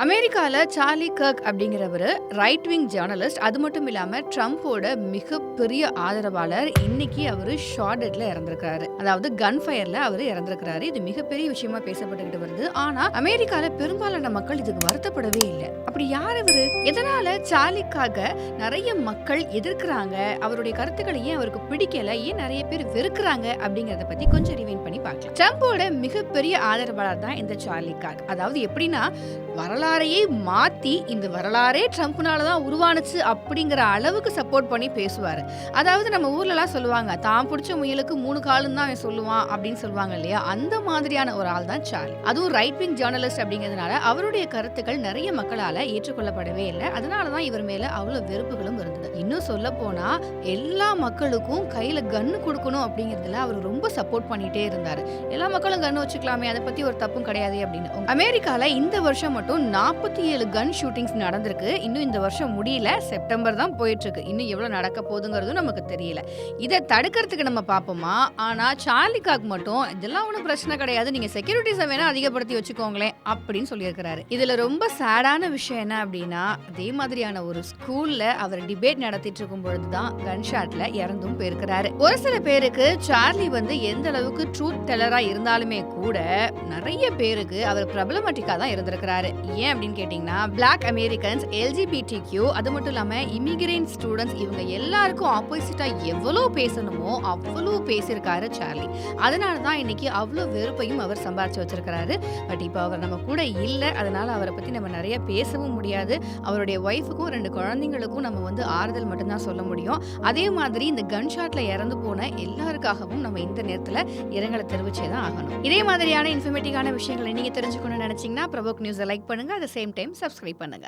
அமெரிக்கால Charlie Kirk அப்படிங்கிறவரு right wing journalist. அது மட்டும் இல்லாம ட்ரம்ப்போட மிகப்பெரிய ஆதரவாளர். இன்னைக்கு அவரு ஷார்ட் டெத்ல இறந்திருக்காரு. அதாவது கன் ஃபயர்ல அவரு இறந்திருக்கிறாரு. இது மிகப்பெரிய விஷயமா பேசப்பட்டுக்கிட்டு வருது. ஆனா அமெரிக்கால பெரும்பாலான மக்கள் இதுக்கு வருத்தப்படவே இல்லை. அப்படி யார் இவரு? எதனால சார்லிக்காக நிறைய மக்கள் எதிர்க்கிறாங்க? அவருடைய கருத்துக்களை ஏன் அவருக்கு பிடிக்கல? ஏன் நிறைய பேர் வெறுக்கிறாங்க? அப்படிங்கறத பத்தி கொஞ்சம் ரிவைண்ட் பண்ணி பார்க்கலாம். ட்ரம்ப்போட மிகப்பெரிய ஆதரவாளர் தான் இந்த சார்லி கர்க். அதாவது எப்படின்னா வரலாறையே மாத்தி இந்த வரலாறே ட்ரம்ப்னால தான் உருவானுச்சு அப்படிங்கிற அளவுக்கு சப்போர்ட் பண்ணி பேசுவாரு. அதாவது நம்ம ஊர்லலாம் சொல்லுவாங்க, தான் பிடிச்ச முயலுக்கு 3 காலுன்னு தான் அவன் சொல்லுவான் அப்படின்னு சொல்லுவாங்க இல்லையா? அந்த மாதிரியான ஒரு ஆள் தான் சார்லி. அதுவும் ரைட் விங் ஜேர்னலிஸ்ட் அப்படிங்கிறதுனால அவருடைய கருத்துக்கள் நிறைய மக்களால ஏற்றுக்கொள்ளப்படவே இல்லை. அதனால தான் இவர் மேல அவ்வளவு வெறுப்புகளும் இருந்தது. இன்னும் சொல்ல போனா எல்லா மக்களுக்கும் கையில கன்னு கொடுக்கணும் அப்படிங்கிறதுல அவர் ரொம்ப சப்போர்ட் பண்ணிட்டே இருந்தாரு. எல்லா மக்களும் கன்னு வச்சுக்கலாமே, அதை பத்தி ஒரு தப்பும் கிடையாது அப்படின்னு. அமெரிக்கால இந்த வருஷம் மட்டும் 47 கன் ஷூட்டிங்ஸ் நடந்திருக்கு. இன்னும் இந்த வருஷம் முடியல, செப்டம்பர் தான் போயிட்டு இருக்கு. இன்னும் எவ்வளவு நடக்க போகுதுங்கிறதும் நமக்கு தெரியல. இதை தடுக்கிறதுக்கு நம்ம பார்ப்போமா? ஆனா சார்லிக்காக் மட்டும் இதெல்லாம் ஒன்றும் பிரச்சனை கிடையாது, நீங்க செக்யூரிட்டிஸை வேணா அதிகப்படுத்தி வச்சுக்கோங்களேன் அப்படின்னு சொல்லியிருக்கிறாரு. இதுல ரொம்ப சேடான விஷயம் என்ன அப்படின்னா, அதே மாதிரியான ஒரு ஸ்கூல்ல அவர் டிபேட் நடத்திட்டு இருக்கும் பொழுதுதான் கன் ஷாட்ல இறந்தும் போயிருக்கிறாரு. ஒரு சில பேருக்கு சார்லி எந்த அளவுக்கு ட்ரூத் டெல்லரா இருந்தாலுமே கூட நிறைய பேருக்கு அவர் ப்ராப்ளமேட்டிக்கா தான் இருந்திருக்கிறாரு. ஏன் அப்படின்னு கேட்டீங்கன்னா, பிளாக் அமெரிக்கன்ஸ், LGBTQ, அது மட்டும் இல்லாம இமிகிரேட் ஸ்டூடெண்ட்ஸ், இவங்க எல்லாருக்கும் ஆப்போசிட்டா எவ்வளவு பேசணுமோ அவ்வளவு பேசியிருக்காரு சார்லி. அதனால தான் இன்னைக்கு அவ்வளவு வெறுப்பையும் அவர் சம்பாதிச்சு வச்சிருக்கிறாரு. பட் இப்போ அவர் நம்ம கூட இல்லை, அதனால அவரை பத்தி நம்ம நிறைய பேசவும் முடியாது. அவருடைய ஒய்ஃபுக்கும் 2 குழந்தைங்களுக்கும் நம்ம ஆறுதல் மட்டும்தான் சொல்ல முடியும். அதே மாதிரி இந்த கன் ஷாட்ல இறந்து போன எல்லாருக்காகவும் நம்ம இந்த நேரத்துல இரங்கலை தெரிவிச்சே தான் ஆகணும். இதே மாதிரியான இன்ஃபர்மேட்டிவான விஷயங்களை நீங்க தெரிஞ்சுக்கணும்னு நினைச்சீங்கன்னா பிரபோக் நியூஸை லைக் பண்ணுங்க. At the same time subscribe பண்ணுங்க.